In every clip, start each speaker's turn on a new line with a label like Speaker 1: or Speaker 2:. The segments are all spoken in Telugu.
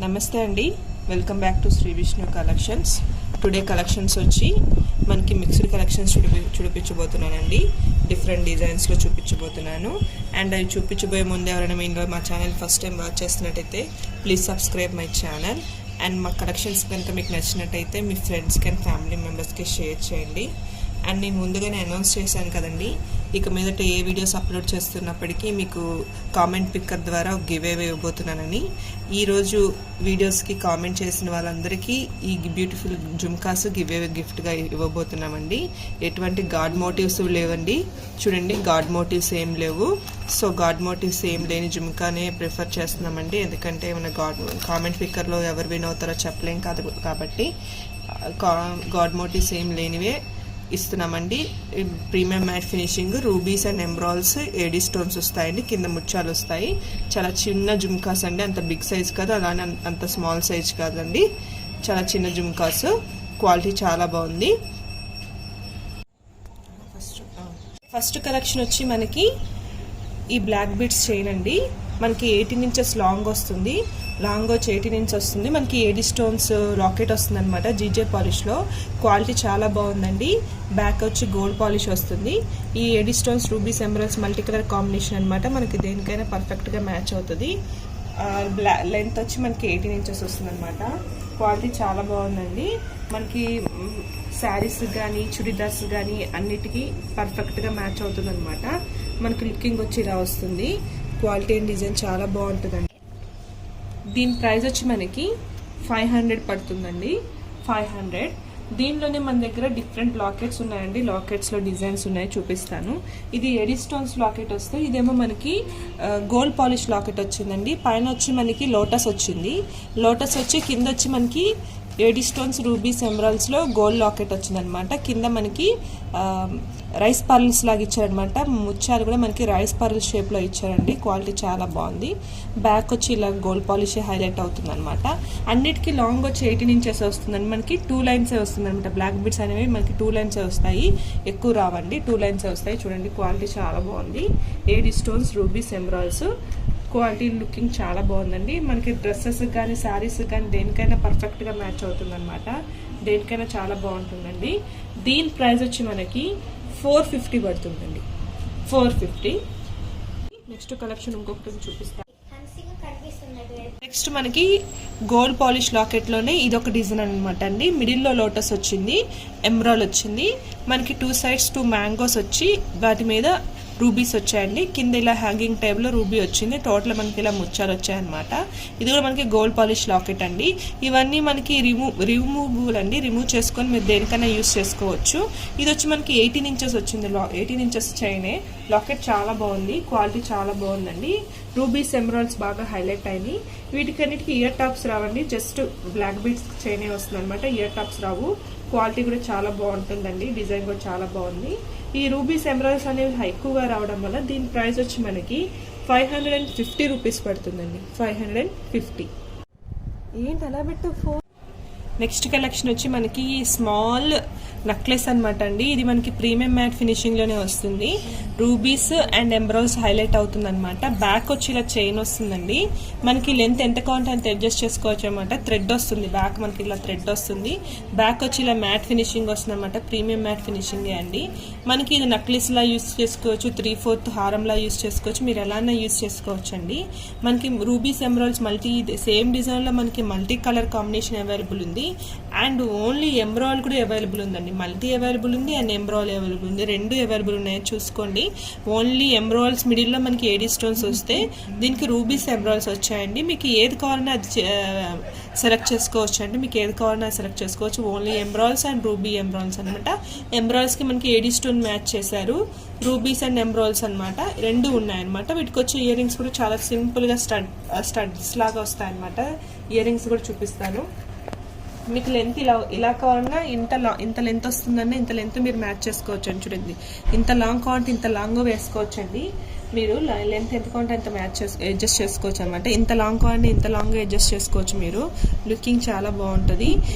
Speaker 1: నమస్తే అండి, welcome back to Shri Vishnu collections. Today collections వచ్చి మనకి మిక్స్డ్ కలెక్షన్స్ చూపించబోతున్నానండి. డిఫరెంట్ డిజైన్స్లో చూపించబోతున్నాను. అండ్ అవి చూపించబోయే ముందు ఎవరైనా మీరు మా ఛానల్ ఫస్ట్ టైం వాచ్ చేస్తున్నట్టయితే please subscribe my channel. And మా కలెక్షన్స్ కనుక మీకు నచ్చినట్టయితే మీ ఫ్రెండ్స్కి అండ్ ఫ్యామిలీ మెంబర్స్కి షేర్ చేయండి. అండ్ నేను ముందుగానే అనౌన్స్ చేశాను కదండి, ఇక మీదట ఏ వీడియోస్ అప్లోడ్ చేస్తున్నప్పటికీ మీకు కామెంట్ పిక్కర్ ద్వారా ఒక గివ్ అవే ఇవ్వబోతున్నానని. ఈరోజు వీడియోస్కి కామెంట్ చేసిన వాళ్ళందరికీ ఈ బ్యూటిఫుల్ జుమ్కాస్ గివ్ అవే గిఫ్ట్గా ఇవ్వబోతున్నామండి. ఎటువంటి గాడ్ మోటివ్స్ లేవండి, చూడండి గాడ్ మోటివ్స్ ఏం లేవు. సో గాడ్ మోటివ్స్ ఏం లేని జుమ్కానే ప్రిఫర్ చేస్తున్నామండి, ఎందుకంటే ఏమైనా కామెంట్ పిక్కర్లో ఎవరు విన్ అవుతారో చెప్పలేం కాదు కాబట్టి గాడ్ మోటివ్స్ ఏం లేనివే ఇస్తున్నామండి. Premium matte finishing, rubies and ఎంబ్రాయిల్స్, ఏడీ స్టోన్స్ వస్తాయండి, కింద ముత్యాలు వస్తాయి. చాలా చిన్న జుమ్కాస్ అండి, అంత బిగ్ సైజ్ కాదు, అలానే అంత స్మాల్ సైజ్ కాదండి, చాలా చిన్న జుమ్కాస్. క్వాలిటీ చాలా బాగుంది. ఫస్ట్ కలెక్షన్ వచ్చి మనకి ఈ బ్లాక్ బీడ్స్ చైన్ అండి. మనకి 18 ఇంచెస్ లాంగ్ వస్తుంది, లాంగ్ వచ్చి 18 ఇంచెస్ వస్తుంది. మనకి ఏడీ స్టోన్స్ లాకెట్ వస్తుంది అనమాట, జీజే పాలిష్లో. క్వాలిటీ చాలా బాగుందండి. బ్యాక్ వచ్చి గోల్డ్ పాలిష్ వస్తుంది. ఈ ఏడీ stones, rubies, emeralds multi colour combination అనమాట, మనకి దేనికైనా పర్ఫెక్ట్గా మ్యాచ్ అవుతుంది. లెంత్ వచ్చి మనకి 18 ఇంచెస్ వస్తుంది అనమాట. క్వాలిటీ చాలా బాగుందండి. మనకి శారీస్ కానీ చుడిదార్స్ కానీ అన్నిటికీ పర్ఫెక్ట్గా మ్యాచ్ అవుతుంది అనమాట. మనకి లుకింగ్ వచ్చి ఇలా వస్తుంది. క్వాలిటీ అండ్ డిజైన్ చాలా బాగుంటుందండి. దీని ప్రైస్ వచ్చి మనకి 500 పడుతుందండి, 500. దీనిలోనే మన దగ్గర డిఫరెంట్ లాకెట్స్ ఉన్నాయండి. లాకెట్స్లో డిజైన్స్ ఉన్నాయి, చూపిస్తాను. ఇది ఎడీ స్టోన్స్ లాకెట్ వస్తే, ఇదేమో మనకి గోల్డ్ పాలిష్ లాకెట్ వచ్చిందండి. పైన వచ్చి మనకి లోటస్ వచ్చింది. లోటస్ వచ్చి కింద వచ్చి మనకి ఏడీ స్టోన్స్, రూబీస్, ఎమరాల్డ్స్లో గోల్డ్ లాకెట్ వచ్చిందనమాట. కింద మనకి రైస్ పర్ల్స్ లాగా ఇచ్చారనమాట. ముత్యాలు కూడా మనకి రైస్ పర్ల్ షేప్లో ఇచ్చారండి. క్వాలిటీ చాలా బాగుంది. బ్యాక్ వచ్చి ఇలా గోల్డ్ పాలిష్ హైలైట్ అవుతుంది అనమాట. అన్నిటికీ లాంగ్ వచ్చి 18 ఇంచెస్ వస్తుందండి. మనకి 2 లైన్సే వస్తుంది అనమాట. బ్లాక్ బీడ్స్ అనేవి మనకి 2 లైన్సే వస్తాయి, ఎక్కువ రావండి, 2 లైన్సే వస్తాయి. చూడండి క్వాలిటీ చాలా బాగుంది. AD stones, rubies, emeralds, quality looking చాలా బాగుందండి. మనకి డ్రెస్సెస్ కానీ శారీస్ కానీ దేనికైనా పర్ఫెక్ట్గా మ్యాచ్ అవుతుంది అనమాట. దేనికైనా చాలా బాగుంటుందండి. దీని ప్రైస్ వచ్చి మనకి 450 పడుతుందండి, 450. నెక్స్ట్ కలెక్షన్ ఇంకొకటి చూపిస్తాను. నెక్స్ట్ మనకి గోల్డ్ పాలిష్ లాకెట్లోనే ఇదొక డిజైన్ అనమాట అండి. మిడిల్లో లోటస్ వచ్చింది, ఎమరాల్డ్ వచ్చింది. మనకి 2 సైడ్స్ 2 మ్యాంగోస్ వచ్చి వాటి మీద రూబీస్ వచ్చాయండి. కింద ఇలా హ్యాంగింగ్ టైప్లో రూబీ వచ్చింది. టోటల్ మనకి ఇలా ముత్యాలు వచ్చాయన్నమాట. ఇది కూడా మనకి గోల్డ్ పాలిష్ లాకెట్ అండి. ఇవన్నీ మనకి రిమూవబుల్ అండి, రిమూవ్ చేసుకొని మీరు దేనికైనా యూస్ చేసుకోవచ్చు. ఇది వచ్చి మనకి 18 ఇంచెస్ వచ్చింది, 18 ఇంచెస్ చైనే. లాకెట్ చాలా బాగుంది, క్వాలిటీ చాలా బాగుందండి. రూబీస్, ఎమరాల్డ్స్ బాగా హైలైట్ అయినాయి. వీటికన్నిటికీ ఇయర్ టాప్స్ రావండి, జస్ట్ బ్లాక్ బీడ్స్ చైనే వస్తుంది అనమాట, ఇయర్ టాప్స్ రావు. క్వాలిటీ కూడా చాలా బాగుంటుందండి, డిజైన్ కూడా చాలా బాగుంది. ఈ రూబీస్, ఎమరాల్డ్స్ అనేవి ఎక్కువగా రావడం వల్ల దీని ప్రైస్ వచ్చి మనకి 550 రూపీస్ పడుతుందండి, 550. ఏంటి అలా పెట్టు ఫోన్. నెక్స్ట్ కలెక్షన్ వచ్చి మనకి స్మాల్ నెక్లెస్ అనమాట అండి. ఇది మనకి ప్రీమియం మ్యాట్ ఫినిషింగ్లోనే వస్తుంది. రూబీస్ అండ్ ఎంబ్రాయిడ్స్ హైలైట్ అవుతుంది అనమాట. బ్యాక్ వచ్చి ఇలా చైన్ వస్తుందండి. మనకి లెంత్ ఎంత కావాలంటే అంత అడ్జస్ట్ చేసుకోవచ్చు అనమాట. థ్రెడ్ వస్తుంది, బ్యాక్ మనకి ఇలా థ్రెడ్ వస్తుంది. బ్యాక్ వచ్చి ఇలా మ్యాట్ ఫినిషింగ్ వస్తుంది అనమాట, ప్రీమియం మ్యాట్ ఫినిషింగే అండి. మనకి ఇది నెక్లెస్లా యూస్ చేసుకోవచ్చు, 3/4 హారంలా యూస్ చేసుకోవచ్చు, మీరు ఎలానే యూస్ చేసుకోవచ్చు అండి. మనకి రూబీస్, ఎంబ్రాయిడ్స్ మల్టీ సేమ్ డిజైన్లో మనకి మల్టీ కలర్ కాంబినేషన్ అవైలబుల్ ఉంది. అండ్ ఓన్లీ ఎంబ్రాయిడ్ కూడా అవైలబుల్ ఉందండి. మల్టీ అవైలబుల్ ఉంది అండ్ ఎంబ్రాయిడ్ అవైలబుల్ ఉంది, 2 అవైలబుల్ ఉన్నాయి, చూసుకోండి. ఓన్లీ ఎంబ్రాయిడ్స్ మిడిల్లో మనకి ఏడీ స్టోన్స్ వస్తే, దీనికి రూబీస్, ఎంబ్రాయిడ్స్ వచ్చాయండి. మీకు ఏది కావాలన్నా అది సెలెక్ట్ చేసుకోవచ్చు అండి, మీకు ఏది కావాలన్నా సెలెక్ట్ చేసుకోవచ్చు. ఓన్లీ ఎంబ్రాయిడ్స్ అండ్ రూబీ ఎంబ్రాయిడ్స్ అనమాట. ఎంబ్రాయిడ్స్కి మనకి ఏడీ స్టోన్ మ్యాచ్ చేశారు, రూబీస్ అండ్ ఎంబ్రాయిడ్స్ అనమాట, 2 ఉన్నాయన్నమాట. వీటికి వచ్చే ఇయర్ రింగ్స్ కూడా చాలా సింపుల్గా స్టడ్స్ లాగా వస్తాయన్నమాట. ఇయర్ రింగ్స్ కూడా చూపిస్తాను. మీకు లెంత్ ఇలా కావాలన్నా ఇంత లెంత్ వస్తుందండి, ఇంత లెంత్ మీరు మ్యాచ్ చేసుకోవచ్చు అండి. చూడండి ఇంత లాంగ్ కావాలంటే ఇంత లాంగ్ వేసుకోవచ్చు అండి. మీరు లెంత్ ఎంత కావాలంటే అంత అడ్జస్ట్ చేసుకోవచ్చు అనమాట. ఇంత లాంగ్ కావాలంటే ఇంత లాంగ్ అడ్జస్ట్ చేసుకోవచ్చు మీరు. లుకింగ్ చాలా బాగుంటుంది.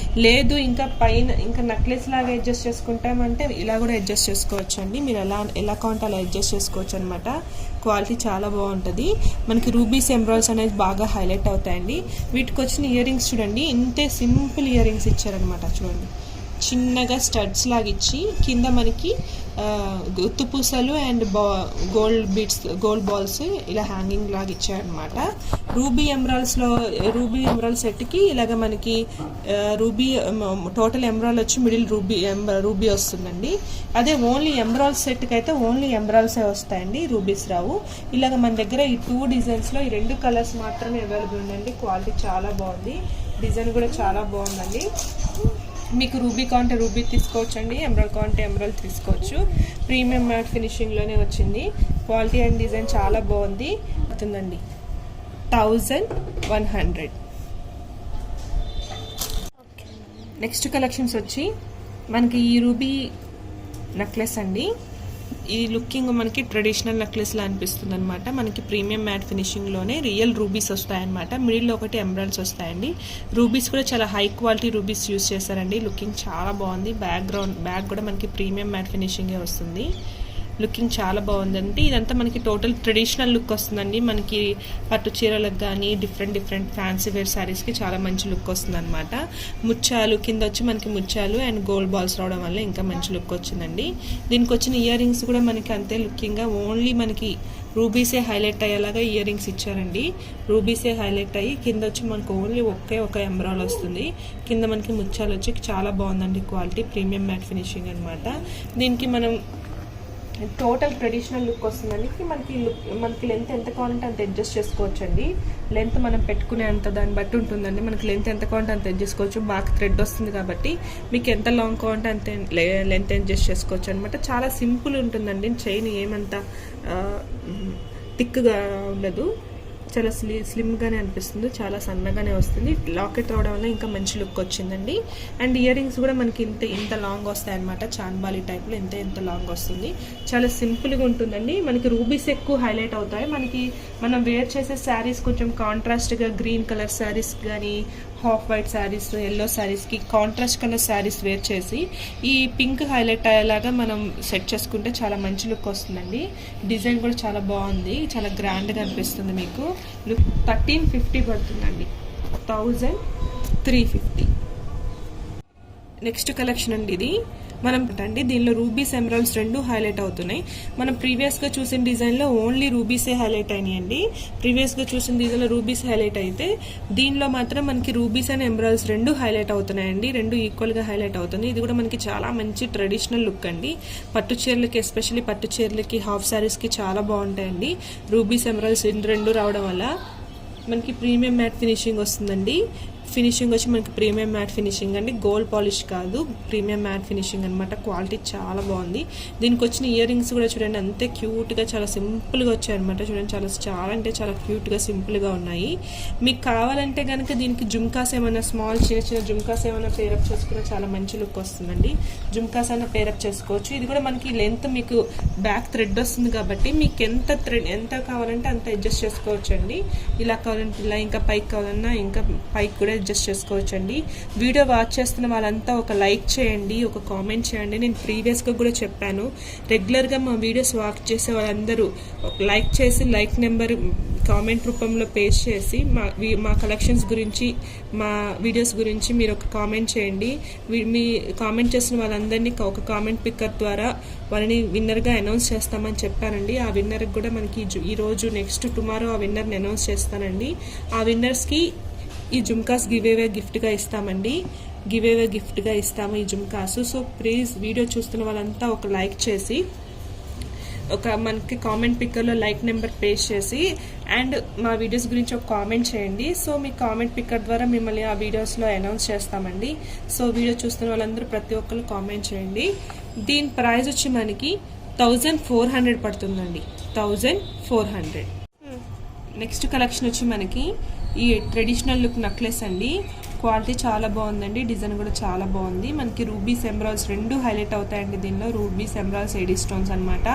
Speaker 1: లేదు ఇంకా పైన ఇంకా నెక్లెస్ లాగా అడ్జస్ట్ చేసుకుంటామంటే ఇలా కూడా అడ్జస్ట్ చేసుకోవచ్చు అండి. మీరు ఎలా కావాలంటే అలా అడ్జస్ట్ చేసుకోవచ్చు అనమాట. క్వాలిటీ చాలా బాగుంటుంది. మనకి రూబీస్ ఎంబ్రాయిడ్స్ అనేది బాగా హైలైట్ అవుతాయండి. వీటికి వచ్చిన ఇయర్ రింగ్స్ చూడండి, ఇంతే సింపుల్ ఇయర్ రింగ్స్ ఇచ్చారనమాట. చూడండి, చిన్నగా స్టడ్స్ లాగా ఇచ్చి కింద మనకి గుత్తు పూసలు అండ్ గోల్డ్ బాల్స్ ఇలా హ్యాంగింగ్ లాగా ఇచ్చారనమాట. రూబీ ఎమరాల్డ్ సెట్కి ఇలాగ మనకి టోటల్ ఎమరాల్డ్ వచ్చి మిడిల్ రూబీ వస్తుందండి. అదే ఓన్లీ ఎమరాల్డ్ సెట్కి అయితే ఓన్లీ ఎమరాల్డ్సే వస్తాయండి, రూబీస్ రావు. ఇలాగ మన దగ్గర ఈ 2 డిజైన్స్లో ఈ 2 కలర్స్ మాత్రమే అవైలబుల్ ఉందండి. క్వాలిటీ చాలా బాగుంది, డిజైన్ కూడా చాలా బాగుందండి. మీకు రూబీ కావాలంటే రూబీ తీసుకోవచ్చండి, ఎమరాల్డ్ కావాలంటే ఎమరాల్డ్ తీసుకోవచ్చు. ప్రీమియం మ్యాట్ ఫినిషింగ్లోనే వచ్చింది. క్వాలిటీ అండ్ డిజైన్ చాలా బాగుంది. అవుతుందండి 1100. నెక్స్ట్ కలెక్షన్స్ వచ్చి మనకి ఈ రూబీ నెక్లెస్ అండి. ఈ లుకింగ్ మనకి ట్రెడిషనల్ నెక్లెస్ లా అనిపిస్తుంది అనమాట. మనకి ప్రీమియం మ్యాట్ ఫినిషింగ్లోనే రియల్ రూబీస్ వస్తాయన్నమాట. మిడిల్లో ఒకటి ఎమరాల్డ్స్ వస్తాయండి. రూబీస్ కూడా చాలా హై క్వాలిటీ రూబీస్ యూస్ చేశారండి. లుకింగ్ చాలా బాగుంది. బ్యాక్ కూడా మనకి ప్రీమియం మ్యాట్ ఫినిషింగే వస్తుంది. లుకింగ్ చాలా బాగుందండి. ఇదంతా మనకి టోటల్ ట్రెడిషనల్ లుక్ వస్తుందండి. మనకి పట్టు చీరలకు కానీ డిఫరెంట్ ఫ్యాన్సీ వేర్ శారీస్కి చాలా మంచి లుక్ వస్తుంది అనమాట. ముత్యాలు కింద వచ్చి మనకి ముత్యాలు అండ్ గోల్డ్ బాల్స్ రావడం వల్ల ఇంకా మంచి లుక్ వచ్చిందండి. దీనికి వచ్చిన ఇయర్ రింగ్స్ కూడా మనకి అంతే లుకింగ్గా ఓన్లీ మనకి రూబీసే హైలైట్ అయ్యేలాగా ఇయర్ రింగ్స్ ఇచ్చారండి. రూబీసే హైలైట్ అయ్యి కింద వచ్చి మనకు ఓన్లీ ఒక ఎమరాల్డ్ వస్తుంది. కింద మనకి ముత్యాలు వచ్చి చాలా బాగుందండి. క్వాలిటీ ప్రీమియం మ్యాట్ ఫినిషింగ్ అనమాట. దీనికి మనం టోటల్ ట్రెడిషనల్ లుక్ వస్తుందండి. మనకి లెంత్ ఎంత కావాలంటే అంత అడ్జస్ట్ చేసుకోవచ్చు అండి. లెంత్ మనం పెట్టుకునే అంత దాన్ని బట్టి ఉంటుందండి. మనకి లెంత్ ఎంత కావాలంటే అంత అడ్జస్ట్ చేసుకోవచ్చు. బాగా థ్రెడ్ వస్తుంది కాబట్టి మీకు ఎంత లాంగ్ కావాలంటే అంత లెంత్ అడ్జస్ట్ చేసుకోవచ్చు అనమాట. చాలా సింపుల్ ఉంటుందండి. చైన్ ఏమంతా థిక్గా ఉండదు, చాలా స్లిమ్గానే అనిపిస్తుంది, చాలా సన్నగానే వస్తుంది. లాకెట్ రావడం వల్ల ఇంకా మంచి లుక్ వచ్చిందండి. అండ్ ఇయర్ రింగ్స్ కూడా మనకి ఇంత లాంగ్ వస్తాయి అనమాట. చాన్బాలి టైప్లో ఎంత లాంగ్ వస్తుంది. చాలా సింపుల్గా ఉంటుందండి. మనకి రూబీస్ ఎక్కువ హైలైట్ అవుతాయి. మనం వేర్ చేసే శారీస్ కొంచెం కాంట్రాస్ట్గా గ్రీన్ కలర్ శారీస్ కానీ హాఫ్ వైట్ శారీస్, ఎల్లో శారీస్కి కాంట్రాస్ట్ కలర్ శారీస్ వేర్ చేసి ఈ పింక్ హైలైట్ అయ్యేలాగా మనం సెట్ చేసుకుంటే చాలా మంచి లుక్ వస్తుందండి. డిజైన్ కూడా చాలా బాగుంది, చాలా గ్రాండ్గా అనిపిస్తుంది. మీకు 1350 పడుతుందండి, 1350. నెక్స్ట్ కలెక్షన్ అండి ఇది. దీనిలో రూబీస్ ఎమరాల్డ్స్ 2 హైలైట్ అవుతున్నాయి. మనం ప్రీవియస్గా చూసిన డిజైన్లో ఓన్లీ రూబీసే హైలైట్ అయినాయండి. ప్రీవియస్గా చూసిన డిజైన్లో రూబీస్ హైలైట్ అయితే దీనిలో మాత్రం మనకి రూబీస్ అండ్ ఎమరాల్డ్స్ 2 హైలైట్ అవుతున్నాయండి. 2 ఈక్వల్గా హైలైట్ అవుతుంది. ఇది కూడా మనకి చాలా మంచి ట్రెడిషనల్ లుక్ అండి. పట్టు చీరలకి, ఎస్పెషల్లీ పట్టు చీరలకి, హాఫ్ శారీస్కి చాలా బాగుంటాయండి. రూబీస్ ఎమరాల్డ్స్ 2 రావడం వల్ల మనకి ప్రీమియం మ్యాట్ ఫినిషింగ్ వస్తుందండి. ఫినిషింగ్ వచ్చి మనకి ప్రీమియం మ్యాట్ ఫినిషింగ్ అండి, గోల్డ్ పాలిష్ కాదు, ప్రీమియం మ్యాట్ ఫినిషింగ్ అనమాట. క్వాలిటీ చాలా బాగుంది. దీనికి వచ్చిన ఇయర్ రింగ్స్ కూడా చూడండి, అంతే క్యూట్గా చాలా సింపుల్గా వచ్చాయన్నమాట. చూడండి, చాలా అంటే చాలా క్యూట్గా సింపుల్గా ఉన్నాయి. మీకు కావాలంటే కనుక దీనికి జుమ్కాస్ ఏమైనా చిన్న జుమ్కాస్ ఏమైనా పేరప్ చేసుకున్న చాలా మంచి లుక్ వస్తుందండి. జుమ్కాస్ అయినా పేరప్ చేసుకోవచ్చు. ఇది కూడా మనకి లెంత్ మీకు బ్యాక్ థ్రెడ్ వస్తుంది కాబట్టి మీకు ఎంత కావాలంటే అంత అడ్జస్ట్ చేసుకోవచ్చు అండి. ఇలా కావాలంటే ఇలా, ఇంకా పైకి కావాలన్నా ఇంకా పైకి కూడా అడ్జస్ట్ చేసుకోవచ్చు అండి. వీడియో వాచ్ చేస్తున్న వాళ్ళంతా ఒక లైక్ చేయండి, ఒక కామెంట్ చేయండి. నేను ప్రీవియస్గా కూడా చెప్పాను, రెగ్యులర్గా మా వీడియోస్ వాచ్ చేసే వాళ్ళందరూ లైక్ చేసి లైక్ నెంబర్ కామెంట్ రూపంలో పేస్ట్ చేసి మా కలెక్షన్స్ గురించి, మా వీడియోస్ గురించి మీరు ఒక కామెంట్ చేయండి. మీ కామెంట్ చేసిన వాళ్ళందరినీ ఒక కామెంట్ పిక్కర్ ద్వారా వాళ్ళని విన్నర్గా అనౌన్స్ చేస్తామని చెప్పానండి. ఆ విన్నర్కి కూడా మనకి ఈరోజు నెక్స్ట్ టుమారో ఆ విన్నర్ని అనౌన్స్ చేస్తానండి. ఆ విన్నర్స్కి ఈ జుమ్కాస్ గివేవే గిఫ్ట్గా ఇస్తామండి. గిఫ్ట్గా ఇస్తాము ఈ జుమ్కాస్. సో ప్లీజ్ వీడియో చూస్తున్న వాళ్ళంతా ఒక లైక్ చేసి మనకి కామెంట్ పిక్కర్లో లైక్ నెంబర్ పేస్ట్ చేసి అండ్ మా వీడియోస్ గురించి ఒక కామెంట్ చేయండి. సో మీ కామెంట్ పిక్కర్ ద్వారా మిమ్మల్ని ఆ వీడియోస్లో అనౌన్స్ చేస్తామండి. సో వీడియో చూస్తున్న వాళ్ళందరూ ప్రతి ఒక్కరు కామెంట్ చేయండి. దీని ప్రైస్ వచ్చి మనకి 1400 పడుతుందండి, 1400. నెక్స్ట్ కలెక్షన్ వచ్చి మనకి ఈ ట్రెడిషనల్ లుక్ నెక్లెస్ అండి. క్వాలిటీ చాలా బాగుందండి, డిజైన్ కూడా చాలా బాగుంది. మనకి రూబీస్ ఎమరాల్డ్స్ 2 హైలైట్ అవుతాయండి. దీనిలో రూబీస్ ఎమరాల్డ్స్ ఎడీ స్టోన్స్ అనమాట.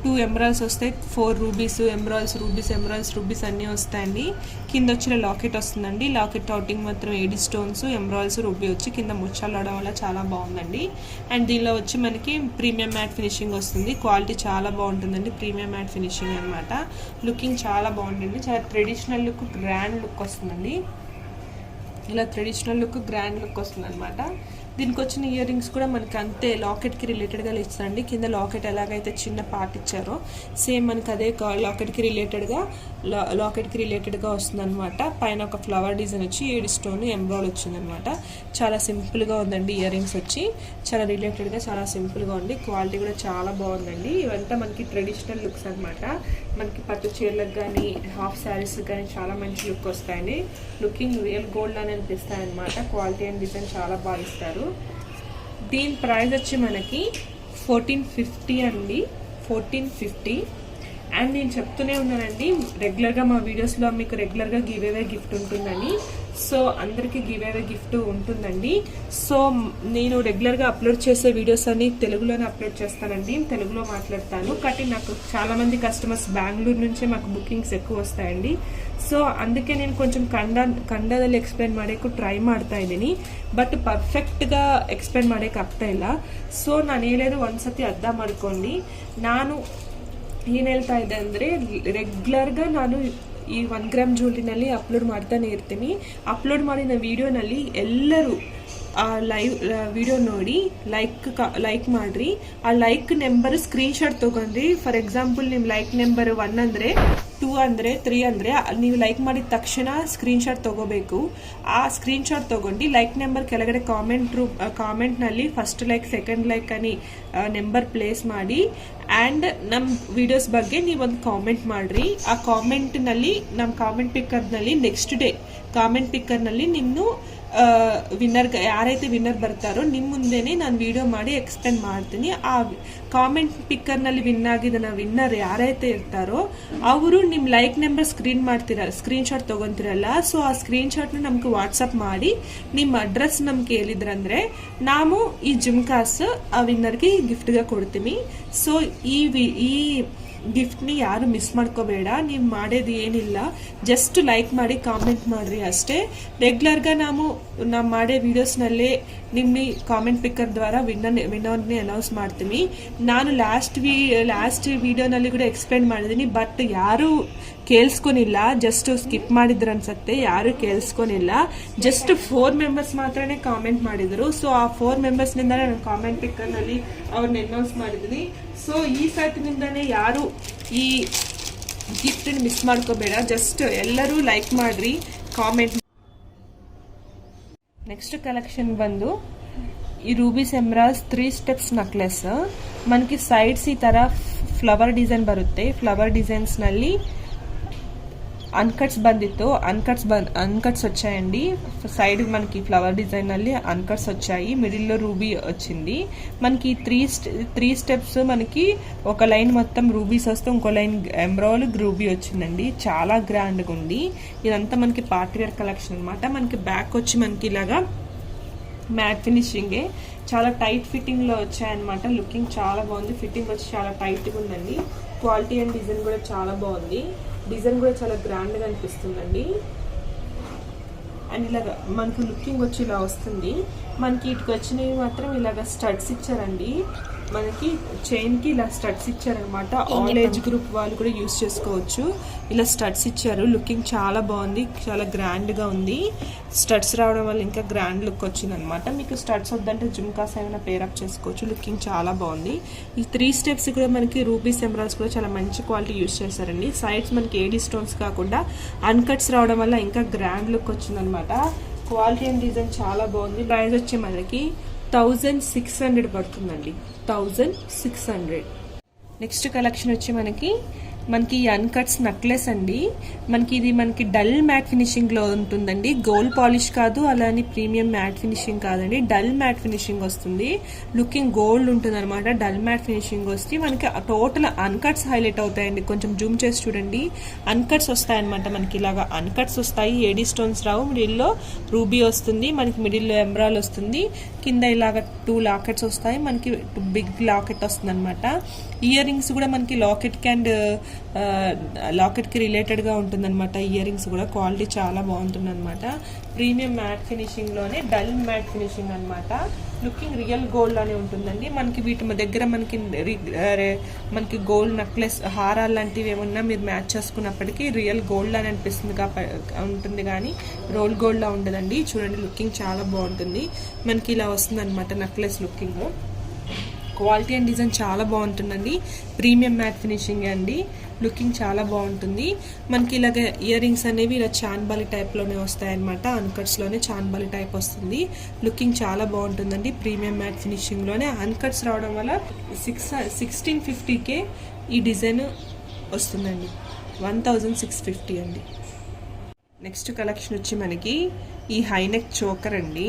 Speaker 1: 2 ఎమరాల్స్ వస్తాయి, 4 రూబీస్, ఎమరాల్స్ అన్నీ వస్తాయండి. కింద వచ్చిన లాకెట్ వస్తుందండి. లాకెట్ అవుటింగ్ మాత్రం ఏడి స్టోన్స్, ఎమరాల్స్, రూబీ వచ్చి కింద ముచ్చాలు అవడం వల్ల చాలా బాగుందండి. అండ్ దీనిలో వచ్చి మనకి ప్రీమియం మ్యాట్ ఫినిషింగ్ వస్తుంది. క్వాలిటీ చాలా బాగుంటుందండి. ప్రీమియం మ్యాట్ ఫినిషింగ్ అనమాట. లుకింగ్ చాలా బాగుంటుంది. చాలా ట్రెడిషనల్ లుక్, గ్రాండ్ లుక్ వస్తుందండి. ఇలా ట్రెడిషనల్ లుక్, గ్రాండ్ లుక్ వస్తుంది అనమాట. దీనికి వచ్చిన ఇయర్ రింగ్స్ కూడా మనకి అంతే లాకెట్కి రిలేటెడ్గా ఇస్తారండి. కింద లాకెట్ ఎలాగైతే చిన్న పార్ట్ ఇచ్చారో సేమ్ మనకి అదే లాకెట్కి రిలేటెడ్గా వస్తుంది అనమాట. పైన ఒక ఫ్లవర్ డిజైన్ వచ్చి 7 స్టోన్ ఎంబ్రాయిడ్ వచ్చిందనమాట. చాలా సింపుల్గా ఉందండి. ఇయర్ రింగ్స్ వచ్చి చాలా రిలేటెడ్గా చాలా సింపుల్గా ఉంది. క్వాలిటీ కూడా చాలా బాగుందండి. ఇవంతా మనకి ట్రెడిషనల్ లుక్స్ అనమాట. మనకి పట్టు చీరలకు కానీ హాఫ్ శారీస్ కానీ చాలా మంచి లుక్ వస్తాయండి. లుకింగ్ రియల్ గోల్డ్ అని అనిపిస్తాయి అనమాట. క్వాలిటీ అండ్ డిజైన్ చాలా బాగా ఇస్తారు. దీని ప్రైస్ వచ్చి మనకి 1450 అండి, 1450. అండ్ నేను చెప్తూనే ఉన్నానండి రెగ్యులర్గా మా వీడియోస్లో మీకు రెగ్యులర్గా గివ్ అవే గిఫ్ట్ ఉంటుందని. సో అందరికీ గివ్ అవే గిఫ్ట్ ఉంటుందండి. సో నేను రెగ్యులర్గా అప్లోడ్ చేసే వీడియోస్ అన్ని తెలుగులోనే అప్లోడ్ చేస్తానండి, తెలుగులో మాట్లాడతాను. కాబట్టి నాకు చాలామంది కస్టమర్స్ బెంగళూరు నుంచే మాకు బుకింగ్స్ ఎక్కువ వస్తాయండి. ಸೊ ಅದಕ್ಕೆ నేను కొంచెం ಕನ್ನಡದಲ್ಲಿ ಎಕ್ಸ್ಪ್ಲೇನ್ ಮಾಡೋಕ್ಕೆ ಟ್ರೈ ಮಾಡ್ತಾ ಇದ್ದೀನಿ. ಬಟ್ ಪರ್ಫೆಕ್ಟ್గా ಎಕ್ಸ್ಪ್ಲೇನ್ ಮಾಡೋಕ್ಕೆ ಆಗ್ತಾ ಇಲ್ಲ. ಸೊ ನಾನು ಹೇಳೋದು ಒಂದ್ಸತಿ ಅರ್ಥ ಮಾಡ್ಕೊಂಡು, ನಾನು ಏನು ಹೇಳ್ತಾ ಇದ್ದೆ ಅಂದರೆ ರೆಗ್ಯುಲರ್గా ನಾನು ಈ 1 ಗ್ರಾಮ್ ಜ್ಯುವೆಲರಿನಲ್ಲಿ ಅಪ್ಲೋಡ್ ಮಾಡ್ತಾನೆ ಇರ್ತೀನಿ. ಅಪ್ಲೋಡ್ ಮಾಡಿದ ವಿಡಿಯೋನಲ್ಲಿ ಎಲ್ಲರೂ ಆ ಲೈವ್ ವಿಡಿಯೋ ನೋಡಿ ಲೈಕ್ ಮಾಡ್ರಿ. ಆ ಲೈಕ್ ನಂಬರ್ ಸ್ಕ್ರೀನ್ ಶಾಟ್ ತಗೊಂಡ್ರಿ. ಫಾರ್ ಎಕ್ಸಾಂಪಲ್ ನಿಮ್ಮ ಲೈಕ್ ನಂಬರ್ 1 ಅಂದರೆ 2 ಅಂದರೆ 3 ಅಂದರೆ ನೀವು ಲೈಕ್ ಮಾಡಿದ ತಕ್ಷಣ ಸ್ಕ್ರೀನ್ ಶಾಟ್ ತಗೋಬೇಕು. ಆ ಸ್ಕ್ರೀನ್ ಶಾಟ್ ತಗೊಂಡು ಲೈಕ್ ನಂಬರ್ ಕೆಳಗಡೆ ಕಾಮೆಂಟ್ನಲ್ಲಿ ಫಸ್ಟ್ ಲೈಕ್ ಸೆಕೆಂಡ್ ಲೈಕ್ అని ನಂಬರ್ ಪ್ಲೇಸ್ ಮಾಡಿ ಆ್ಯಂಡ್ ನಮ್ಮ ವಿಡಿಯೋಸ್ ಬಗ್ಗೆ ನೀವೊಂದು ಕಾಮೆಂಟ್ ಮಾಡ್ರಿ. ಆ ಕಾಮೆಂಟ್ನಲ್ಲಿ ನಮ್ಮ ಕಾಮೆಂಟ್ ಪಿಕ್ಕರ್ನಲ್ಲಿ ನೆಕ್ಸ್ಟ್ ಡೇ ಕಾಮೆಂಟ್ ಪಿಕ್ಕರ್ನಲ್ಲಿ ನಿಮ್ಮನ್ನು ವಿನ್ನರ್ಗೆ ಯಾರೈತೆ ವಿನ್ನರ್ ಬರ್ತಾರೋ ನಿಮ್ಮ ಮುಂದೆನೇ ನಾನು ವಿಡಿಯೋ ಮಾಡಿ ಎಕ್ಸ್ಪ್ಲೇನ್ ಮಾಡ್ತೀನಿ. ಆ ಕಾಮೆಂಟ್ ಪಿಕ್ಕರ್ನಲ್ಲಿ ವಿನ್ನರ್ ಯಾರೈತೆ ಇರ್ತಾರೋ ಅವರು ನಿಮ್ಮ ಲೈಕ್ ನಂಬರ್ ಸ್ಕ್ರೀನ್ ಶಾಟ್ ತೊಗೊತಿರಲ್ಲ. ಸೊ ಆ ಸ್ಕ್ರೀನ್ ಶಾಟ್ನ ನಮ್ಗೆ ವಾಟ್ಸಪ್ ಮಾಡಿ ನಿಮ್ಮ ಅಡ್ರೆಸ್ ನಮ್ಗೆ ಹೇಳಿದ್ರಂದ್ರೆ ನಾವು ಈ ಜುಮ್ಕಾಸ್ ಆ ವಿನ್ನರ್ಗೆ ಗಿಫ್ಟ್గా ಕೊಡ್ತೀವಿ. ಸೊ ಈ ಗಿಫ್ಟ್ನಿ ಯಾರು ಮಿಸ್ ಮಾಡ್ಕೋಬೇಡ. ನೀವು ಮಾಡೋದು ಏನಿಲ್ಲ, ಜಸ್ಟ್ ಲೈಕ್ ಮಾಡಿ ಕಾಮೆಂಟ್ ಮಾಡ್ರಿ ಅಷ್ಟೇ. ರೆಗ್ಯುಲರ್గా ನಾವು ಮಾಡೋ ವಿಡಿಯೋಸ್ನಲ್ಲೇ ನಿಮ್ಮ ಕಾಮೆಂಟ್ ಪಿಕ್ಕರ್ ದ್ವಾರ ವಿನ್ನರ್ನೇ ಅನೌನ್ಸ್ ಮಾಡ್ತೀನಿ. ನಾನು ಲಾಸ್ಟ್ ವಿಡಿಯೋನಲ್ಲಿ ಕೂಡ ಎಕ್ಸ್ಪ್ಲೇನ್ ಮಾಡಿದ್ದೀನಿ. ಬಟ್ ಯಾರು ಕೇಳಿಸ್ಕೊನಿಲ್ಲ, ಜಸ್ಟ್ ಸ್ಕಿಪ್ ಮಾಡಿದ್ರು ಅನ್ಸುತ್ತೆ. ಯಾರು ಕೇಳಿಸ್ಕೊನಿಲ್ಲ. ಜಸ್ಟ್ 4 ಮೆಂಬರ್ಸ್ ಮಾತ್ರನೇ ಕಾಮೆಂಟ್ ಮಾಡಿದ್ರು. ಸೊ ಆ 4 ಮೆಂಬರ್ಸ್ನಿಂದ ನಾನು ಕಾಮೆಂಟ್ ಪಿಕ್ಕರ್ನಲ್ಲಿ ಅವ್ರನ್ನ ಅನೌನ್ಸ್ ಮಾಡಿದ್ದೀನಿ. ಸೊ ಈ ಸಾತಿನಿಂದಾನೇ ಯಾರು ಈ ಗಿಫ್ಟ್ ಮಿಸ್ ಮಾಡ್ಕೋಬೇಡ. ಜಸ್ಟ್ ಎಲ್ಲರೂ ಲೈಕ್ ಮಾಡ್ರಿ, ಕಾಮೆಂಟ್. నెక్స్ట్ కలెక్షన్ బందు ఈ రూబీస్ ఎమరాల్స్ 3 స్టెప్స్ నెక్లెస్. మనకి ಸೈಡ್ಸ್ ಈ ತರ ಫ್ಲವರ್ ಡಿಸೈನ್ ಬರುತ್ತೆ. ಫ್ಲವರ್ ಡಿಸೈನ್ಸ್ ನಲ್ಲಿ ಅನ್ಕಟ್ಸ್ ಬಂದಿತ್ತು, అన్కట్స్ వచ్చాయండి. సైడ్ మనకి ఫ్లవర్ డిజైన్ ನಲ್ಲಿ అన్కట్స్ వచ్చాయి. మిడిల్ లో రూబీ వచ్చింది. మనకి 3 స్టెప్స్, మనకి ఒక లైన్ మొత్తం రూబీస్ వస్తే ఇంకో లైన్ ఎమరాల్డ్ రూబీ వచ్చిందండి. చాలా గ్రాండ్ గా ఉంది. ఇదంతా మనకి పార్టీ వేర్ కలెక్షన్ అన్నమాట. మనకి బ్యాక్ వచ్చి మనకి ఇలాగా మ్యాట్ ఫినిషింగే, చాలా టైట్ ఫిట్టింగ్ లో వచ్చాయన్నమాట. లుకింగ్ చాలా బాగుంది. ఫిట్టింగ్ వచ్చి చాలా టైట్ గా ఉందండి. క్వాలిటీ అండ్ డిజైన్ కూడా చాలా బాగుంది. డిజైన్ కూడా చాలా గ్రాండ్ గా అనిపిస్తుందండి. అండ్ ఇలాగా మనకు లుకింగ్ వచ్చి ఇలా వస్తుంది. మనకి ఇటుకు వచ్చినవి మాత్రం ఇలాగ స్టడ్స్ ఇచ్చారండి. మనకి చైన్ కి ఇలా స్టడ్స్ ఇచ్చారనమాట. ఆల్ ఏజ్ గ్రూప్ వాళ్ళు కూడా యూస్ చేసుకోవచ్చు. ఇలా స్టడ్స్ ఇచ్చారు. లుకింగ్ చాలా బాగుంది, చాలా గ్రాండ్ గా ఉంది. స్టడ్స్ రావడం వల్ల ఇంకా గ్రాండ్ లుక్ వచ్చింది అనమాట. మీకు స్టడ్స్ వద్దంటే జుమ్కాస్ ఏమైనా పేరప్ చేసుకోవచ్చు. లుకింగ్ చాలా బాగుంది. ఈ 3 స్టెప్స్ కూడా మనకి రూబీస్ ఎమరాల్డ్స్ కూడా చాలా మంచి క్వాలిటీ యూస్ చేశారండి. సైడ్స్ మనకి ఏడీ స్టోన్స్ కాకుండా అన్కట్స్ రావడం వల్ల ఇంకా గ్రాండ్ లుక్ వచ్చిందనమాట. క్వాలిటీ అండ్ డిజైన్ చాలా బాగుంది. ప్రైస్ వచ్చి మనకి 1600 పడుతుందండి. 1600. నెక్స్ట్ కలెక్షన్ వచ్చి మనకి మనకి అన్కట్స్ నెక్లెస్ అండి. మనకి డల్ మ్యాట్ ఫినిషింగ్ లో ఉంటుందండి. గోల్డ్ పాలిష్ కాదు, అలానే ప్రీమియం మ్యాట్ ఫినిషింగ్ కాదండి, డల్ మ్యాట్ ఫినిషింగ్ వస్తుంది. లుకింగ్ గోల్డ్ ఉంటుంది అనమాట. డల్ మ్యాట్ ఫినిషింగ్ వస్తే మనకి టోటల్ అన్కట్స్ హైలైట్ అవుతాయండి. కొంచెం జూమ్ చేసి చూడండి, అన్కట్స్ వస్తాయి అనమాట. మనకి ఇలాగా అన్కట్స్ వస్తాయి, ఏడీ స్టోన్స్ రావు. మిడిల్లో రూబీ వస్తుంది, మనకి మిడిల్లో ఎమరాల్ వస్తుంది, కింద ఇలాగ 2 లాకెట్స్ వస్తాయి, మనకి బిగ్ లాకెట్ వస్తుంది అనమాట. ఇయర్ రింగ్స్ కూడా మనకి లాకెట్ కి రిలేటెడ్ గా ఉంటుంది అనమాట. ఇయర్ రింగ్స్ కూడా క్వాలిటీ చాలా బాగుంటుంది అనమాట. ప్రీమియం మ్యాట్ ఫినిషింగ్ లోనే డల్ మ్యాట్ ఫినిషింగ్ అనమాట. లుకింగ్ రియల్ గోల్డ్ అని ఉంటుందండి. మనకి వీటి దగ్గర మనకి గోల్డ్ నెక్లెస్ హారాలు లాంటివి ఏమన్నా మీరు మ్యాచ్ చేసుకున్నప్పటికీ రియల్ గోల్డ్ అని అనిపిస్తుంది ఉంటుంది, కానీ రోల్ గోల్డ్ లా ఉండదండి. చూడండి, లుకింగ్ చాలా బాగుంటుంది. మనకి ఇలా వస్తుంది అనమాట necklace looking. Quality and design చాలా బాగుంటుందండి. ప్రీమియం మ్యాట్ ఫినిషింగ్ అండి. లుకింగ్ చాలా బాగుంటుంది. మనకి ఇలాగ ఇయర్ రింగ్స్ అనేవి ఇలా చాన్బాలి టైప్లోనే వస్తాయి అనమాట. అన్కట్స్లోనే చాన్బాలి టైప్ వస్తుంది. లుకింగ్ చాలా బాగుంటుందండి. ప్రీమియం మ్యాట్ ఫినిషింగ్లోనే అన్కట్స్ రావడం వల్ల 1650K ఈ డిజైన్ వస్తుందండి. 1650 అండి. నెక్స్ట్ కలెక్షన్ వచ్చి మనకి ఈ హైనెక్ చోకర్ అండి.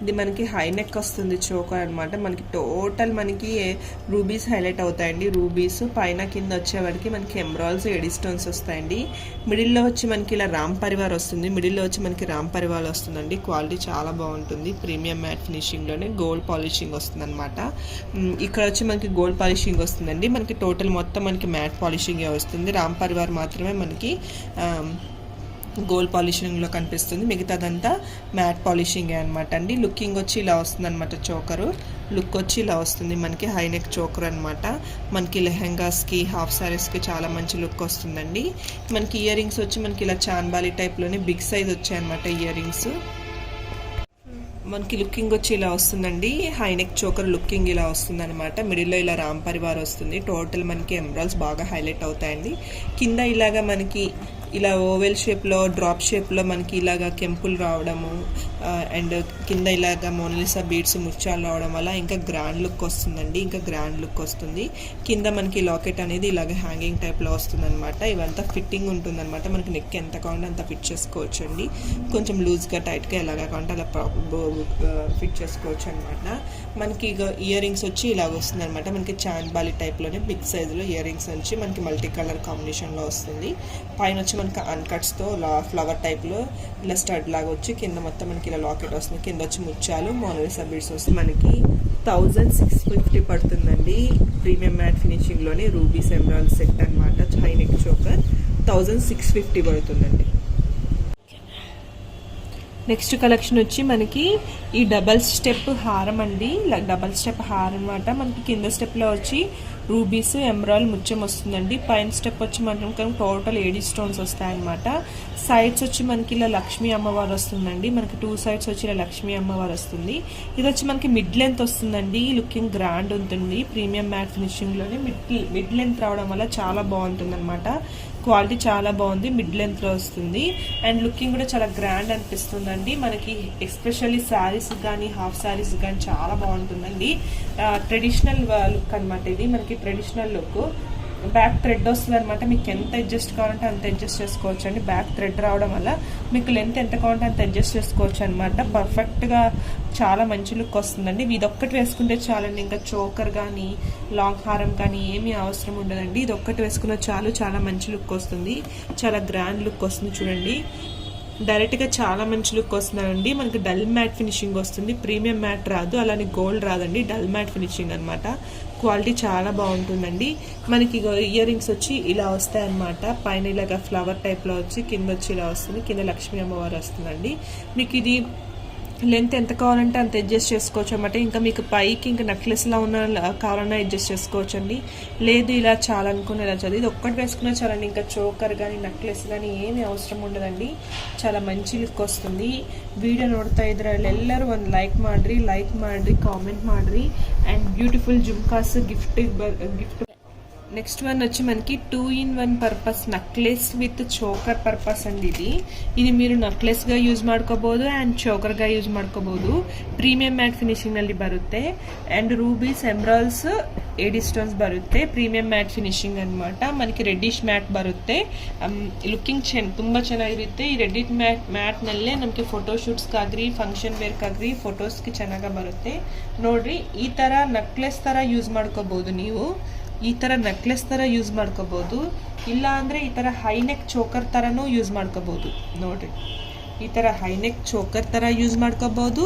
Speaker 1: ఇది మనకి హైనెక్ వస్తుంది చోకర్ అనమాట. మనకి టోటల్ మనకి రూబీస్ హైలైట్ అవుతాయండి. రూబీస్ పైన కింద వచ్చేవాడికి మనకి ఎమరాల్స్, ఎడీ స్టోన్స్ వస్తాయండి. మిడిల్లో వచ్చి మనకి ఇలా రామ్ పరివార్ వస్తుంది. మిడిల్లో వచ్చి మనకి రామ్ పరివార్ వస్తుందండి. క్వాలిటీ చాలా బాగుంటుంది. ప్రీమియం మ్యాట్ ఫినిషింగ్లోనే గోల్డ్ పాలిషింగ్ వస్తుంది అనమాట. ఇక్కడ వచ్చి మనకి గోల్డ్ పాలిషింగ్ వస్తుందండి. మనకి టోటల్ మొత్తం మనకి మ్యాట్ పాలిషింగ్ వస్తుంది. రామ్ పరివార్ మాత్రమే మనకి గోల్డ్ పాలిషింగ్లో కనిపిస్తుంది. మిగతాదంతా మ్యాట్ పాలిషింగ్ అనమాట అండి. లుకింగ్ వచ్చి ఇలా వస్తుంది అనమాట. చోకరు లుక్ వచ్చి ఇలా వస్తుంది మనకి. హైనెక్ చోకర్ అనమాట. మనకి లెహెంగాస్కి, హాఫ్ శారీస్కి చాలా మంచి లుక్ వస్తుందండి. మనకి ఇయర్ రింగ్స్ వచ్చి మనకి ఇలా చాన్బాలి టైప్లోనే బిగ్ సైజ్ వచ్చాయన్నమాట ఇయర్ రింగ్స్. మనకి లుకింగ్ వచ్చి ఇలా వస్తుందండి. హైనెక్ చోకర్ లుకింగ్ ఇలా వస్తుంది అనమాట. మిడిల్లో ఇలా రామ్ పరివార్ వస్తుంది. టోటల్ మనకి ఎమరాల్స్ బాగా హైలైట్ అవుతాయండి. కింద ఇలాగా మనకి ఇలా ఓవెల్ షేప్లో, డ్రాప్ షేప్లో మనకి ఇలాగా కెంపుల్ రావడము అండ్ కింద ఇలాగా మోనాలిసా బీడ్స్ ముత్యాలు రావడం వల్ల ఇంకా గ్రాండ్ లుక్ వస్తుందండి. ఇంకా గ్రాండ్ లుక్ వస్తుంది. కింద మనకి లాకెట్ అనేది ఇలాగ హ్యాంగింగ్ టైప్లో వస్తుంది అనమాట. ఇవంతా ఫిట్టింగ్ ఉంటుంది అనమాట. మనకి నెక్ ఎంత కావాలంటే అంత ఫిట్ చేసుకోవచ్చు అండి. కొంచెం లూజ్గా, టైట్గా ఎలాగా కావాలంటే అలా ఫిట్ చేసుకోవచ్చు అనమాట. మనకి ఇయర్ రింగ్స్ వచ్చి ఇలాగ వస్తుంది అనమాట. మనకి చాన్బాలి టైప్లోనే బిగ్ సైజులో ఇయర్ రింగ్స్ వచ్చి మనకి మల్టీ కలర్ కాంబినేషన్లో వస్తుంది. పైన వచ్చి మనకి అన్కట్స్తో ఫ్లవర్ టైప్లో ఇలా స్టడ్ లాగా వచ్చి కింద మొత్తం మనకి ఇలా లాకెట్ వస్తుంది. కింద వచ్చి ముత్యాలు, మోనాలిసా బీడ్స్ వస్తుంది. మనకి 1650 పడుతుందండి. ప్రీమియం మ్యాట్ ఫినిషింగ్లోనే రూబీస్ ఎమరాల్డ్ సెట్ అనమాట. హైనెక్ చోకర్ 1650 పడుతుందండి. నెక్స్ట్ కలెక్షన్ వచ్చి మనకి ఈ డబల్ స్టెప్ హారం అండి. డబల్ స్టెప్ హారం అనమాట. మనకి కింద స్టెప్లో వచ్చి రూబీస్, ఎమరాల్డ్ ముత్యం వస్తుందండి. పైన స్టెప్ వచ్చి మనకి టోటల్ ఏడీ స్టోన్స్ వస్తాయన్నమాట. సైడ్స్ వచ్చి మనకి ఇలా లక్ష్మీ అమ్మవారు వస్తుందండి. మనకి 2 సైడ్స్ వచ్చి ఇలా లక్ష్మీ అమ్మవారు వస్తుంది. ఇది వచ్చి మనకి మిడ్ లెంత్ వస్తుందండి. లుకింగ్ గ్రాండ్ ఉంటుంది. ప్రీమియం మ్యాట్ ఫినిషింగ్లోనే మిడ్ లెంత్ రావడం వల్ల చాలా బాగుంటుంది అనమాట. క్వాలిటీ చాలా బాగుంది. మిడ్ లెంత్లో వస్తుంది అండ్ లుకింగ్ కూడా చాలా గ్రాండ్ అనిపిస్తుందండి. మనకి ఎస్పెషల్లీ శారీస్ కానీ, హాఫ్ శారీస్ కానీ చాలా బాగుంటుందండి. ట్రెడిషనల్ లుక్ అనమాట. ఇది మనకి ట్రెడిషనల్ లుక్. బ్యాక్ థ్రెడ్ వస్తుంది అనమాట. మీకు ఎంత అడ్జస్ట్ కావాలంటే అంత అడ్జస్ట్ చేసుకోవచ్చు అండి. బ్యాక్ థ్రెడ్ రావడం వల్ల మీకు లెంత్ ఎంత కావాలంటే అంత అడ్జస్ట్ చేసుకోవచ్చు అనమాట. పర్ఫెక్ట్గా చాలా మంచి లుక్ వస్తుందండి. ఇది ఒక్కటి వేసుకుంటే చాలండి. ఇంకా చోకర్ కానీ, లాంగ్ హారం కానీ ఏమీ అవసరం ఉండదండి. ఇది ఒక్కటి వేసుకున్న చాలు, చాలా మంచి లుక్ వస్తుంది. చాలా గ్రాండ్ లుక్ వస్తుంది. చూడండి, డైరెక్ట్గా చాలా మంచి లుక్ వస్తుందండి. మనకి డల్ మ్యాట్ ఫినిషింగ్ వస్తుంది. ప్రీమియం మ్యాట్ రాదు, అలానే గోల్డ్ రాదండి. డల్ మ్యాట్ ఫినిషింగ్ అనమాట. క్వాలిటీ చాలా బాగుంటుందండి. మనకి ఇయర్ రింగ్స్ వచ్చి ఇలా వస్తాయన్నమాట. పైన ఇలాగా ఫ్లవర్ టైప్లో వచ్చి కింద వచ్చి ఇలా వస్తుంది. కింద లక్ష్మీ అమ్మవారు వస్తుందండి. మీకు ఇది లెంత్ ఎంత కావాలంటే అంత అడ్జస్ట్ చేసుకోవచ్చు అన్నమాట. ఇంకా మీకు పైకి ఇంకా నెక్లెస్లా ఉన్న కావాలన్నా అడ్జస్ట్ చేసుకోవచ్చు అండి. లేదు ఇలా చాలనుకుని ఇలా చదివి ఇది ఒక్కటి వేసుకున్నా చాలండి. ఇంకా చోకర్ కానీ, నెక్లెస్ కానీ ఏమీ అవసరం ఉండదండి. చాలా మంచి లుక్ ವಸ್ತುಂದಿ. ವಿಡಿಯೋ ನೋಡ್ತಾ ಇದ್ರೆ ಎಲ್ಲರೂ ಒಂದು ಲೈಕ್ ಮಾಡ್ರಿ, ಕಾಮೆಂಟ್ ಮಾಡ್ರಿ. ಅಂಡ್ ಬ್ಯೂಟಿಫುಲ್ ಜುಮ್ಕಾಸ್ ಗಿಫ್ಟ್ నెక్స్ట్ వన్ వచ్చి మనకి 2-in-1 purpose necklace with choker purpose అండి. ఇది మీరు ನೆಕ್ಲೆಸ್గా ಯೂಸ್ ಮಾಡ್ಕೋಬಹುದು ಆ್ಯಂಡ್ ಚೋಕರ್గా ಯೂಸ್ ಮಾಡ್ಕೋಬಹುದು. ಪ್ರೀಮಿಯಂ ಮ್ಯಾಟ್ ಫಿನಿಶಿಂಗಲ್ಲಿ ಬರುತ್ತೆ and rubies emeralds AD stones ಬರುತ್ತೆ. ಪ್ರೀಮಿಯಂ ಮ್ಯಾಟ್ ಫಿನಿಶಿಂಗ್ ಅನ್మాట. మనకి ರೆಡ್ಡಿಶ್ ಮ್ಯಾಟ್ ಬರುತ್ತೆ. ಲುಕಿಂಗ್ ತುಂಬ ಚೆನ್ನಾಗಿರುತ್ತೆ. ಈ ರೆಡ್ಡಿಶ್ ಮ್ಯಾಟ್ನಲ್ಲೇ ನಮಗೆ ಫೋಟೋಶೂಟ್ಸ್ಗಾಗ್ರಿ ಫಂಕ್ಷನ್ ವೇರ್ಗಾಗ್ರಿ ಫೋಟೋಸ್ಗೆ ಚೆನ್ನಾಗಿ ಬರುತ್ತೆ. ನೋಡ್ರಿ, ಈ ಥರ ನೆಕ್ಲೆಸ್ ಥರ ಯೂಸ್ ಮಾಡ್ಕೋಬಹುದು. ನೀವು ಈ ಥರ ನೆಕ್ಲೆಸ್ ಥರ ಯೂಸ್ ಮಾಡ್ಕೋಬೋದು, ಇಲ್ಲ ಅಂದರೆ ಈ ಥರ ಹೈನೆಕ್ ಚೋಕರ್ ಥರನೂ ಯೂಸ್ ಮಾಡ್ಕೋಬೋದು. ನೋಡಿರಿ, ಈ ಥರ ಹೈನೆಕ್ ಚೋಕರ್ ಥರ ಯೂಸ್ ಮಾಡ್ಕೋಬೋದು,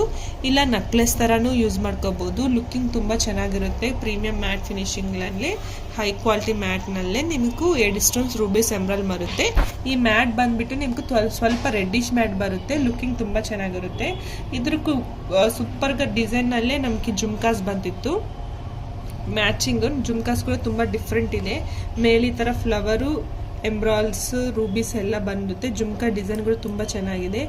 Speaker 1: ಇಲ್ಲ ನೆಕ್ಲೆಸ್ ಥರನೂ ಯೂಸ್ ಮಾಡ್ಕೋಬೋದು. ಲುಕ್ಕಿಂಗ್ ತುಂಬ ಚೆನ್ನಾಗಿರುತ್ತೆ. ಪ್ರೀಮಿಯಂ ಮ್ಯಾಟ್ ಫಿನಿಶಿಂಗ್ನಲ್ಲಿ ಹೈ ಕ್ವಾಲಿಟಿ ಮ್ಯಾಟ್ನಲ್ಲೇ ನಿಮಗೂ ಏಡಿ ಸ್ಟೋನ್ಸ್ ರೂಬೀಸ್ ಎಮ್ರಲ್ ಬರುತ್ತೆ. ಈ ಮ್ಯಾಟ್ ಬಂದುಬಿಟ್ಟು ನಿಮಗೂ ಸ್ವಲ್ಪ ರೆಡ್ಡಿಶ್ ಮ್ಯಾಟ್ ಬರುತ್ತೆ. ಲುಕ್ಕಿಂಗ್ ತುಂಬ ಚೆನ್ನಾಗಿರುತ್ತೆ. ಇದ್ರಕ್ಕೂ ಸೂಪರ್గా ಡಿಸೈನ್ನಲ್ಲೇ ನಮಗೆ ಜುಮ್ಕಾಸ್ ಬಂದಿತ್ತು. ಮ್ಯಾಚಿಂಗ್ ಜುಮ್ಕಾಸ್ ಕೂಡ ತುಂಬ ಡಿಫ್ರೆಂಟ್ ಇದೆ. ಮೇಲೆ ಈ ಥರ ಫ್ಲವರು ಎಂಬ್ರಾಲ್ಸ್ ರೂಬೀಸ್ ಎಲ್ಲ ಬಂದುತ್ತೆ. ಜುಮ್ಕಾ ಡಿಸೈನ್ಗಳು ತುಂಬ ಚೆನ್ನಾಗಿದೆ.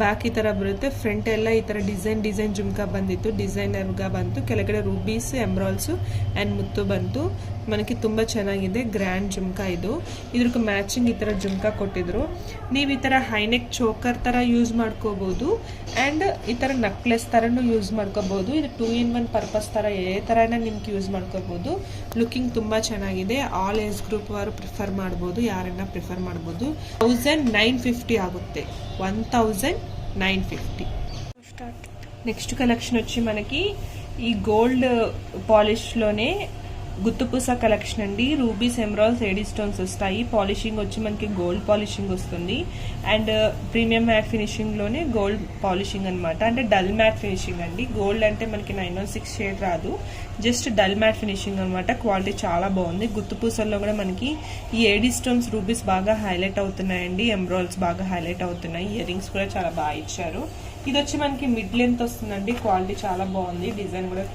Speaker 1: ಬ್ಯಾಕ್ ಈ ಥರ ಬರುತ್ತೆ. ಫ್ರಂಟ್ ಎಲ್ಲ ಈ ಥರ ಡಿಸೈನ್ ಜುಮ್ಕಾ ಬಂದಿತ್ತು. ಡಿಸೈನರ್గా ಬಂತು. ಕೆಳಗಡೆ ರೂಬೀಸ್ ಎಂಬ್ರಾಲ್ಸು ಆ್ಯಂಡ್ ಮುತ್ತು ಬಂತು. మనకి ತುಂಬ ಚೆನ್ನಾಗಿದೆ. ಗ್ರ್ಯಾಂಡ್ ಜುಮ್ಕಾ ಇದು. ಇದಕ್ಕೆ ಮ್ಯಾಚಿಂಗ್ ಈ ಥರ ಜುಮ್ಕಾ ಕೊಟ್ಟಿದ್ರು. ನೀವು ಈ ಥರ ಹೈನೆಕ್ ಚೋಕರ್ ಥರ ಯೂಸ್ ಮಾಡ್ಕೋಬೋದು ಆ್ಯಂಡ್ ಈ ಥರ ನೆಕ್ಲೆಸ್ ಥರನೂ ಯೂಸ್ ಮಾಡ್ಕೋಬೋದು. ಇದು 2-in-1 ಪರ್ಪಸ್ ಥರ ಯಾವ ಥರನ ನಿಮ್ಗೆ ಯೂಸ್ ಮಾಡ್ಕೋಬೋದು. ಲುಕಿಂಗ್ ತುಂಬ ಚೆನ್ನಾಗಿದೆ. ಆಲ್ ಏಜ್ ಗ್ರೂಪ್ ಅವರು ಪ್ರಿಫರ್ ಮಾಡ್ಬೋದು, ಯಾರನ್ನ ಪ್ರಿಫರ್ ಮಾಡ್ಬೋದು. 1950 ಆಗುತ್ತೆ. 1950. నెక్స్ట్ కలెక్షన్ వచ్చి మనకి ఈ గోల్డ్ పాలిష్లోనే గుత్తుపూస కలెక్షన్ అండి. రూబీస్ ఎమరాల్డ్స్ ఏడీ స్టోన్స్ వస్తాయి. పాలిషింగ్ వచ్చి మనకి గోల్డ్ పాలిషింగ్ వస్తుంది అండ్ ప్రీమియం మ్యాట్ ఫినిషింగ్లోనే గోల్డ్ పాలిషింగ్ అనమాట. అంటే డల్ మ్యాట్ ఫినిషింగ్ అండి. గోల్డ్ అంటే మనకి 916 షేడ్ రాదు, జస్ట్ డల్ మ్యాట్ ఫినిషింగ్ అనమాట. క్వాలిటీ చాలా బాగుంది. గుత్తుపూసల్లో కూడా మనకి ఈ ఏడీ స్టోన్స్ రూబీస్ బాగా హైలైట్ అవుతున్నాయండి. ఎమరాల్డ్స్ బాగా హైలైట్ అవుతున్నాయి. ఇయర్ రింగ్స్ కూడా చాలా బాగా ఇచ్చారు. ఇది వచ్చి మనకి మిడ్ లెంత్ వస్తుందండి. క్వాలిటీ చాలా బాగుంది. డిజైన్ కూడా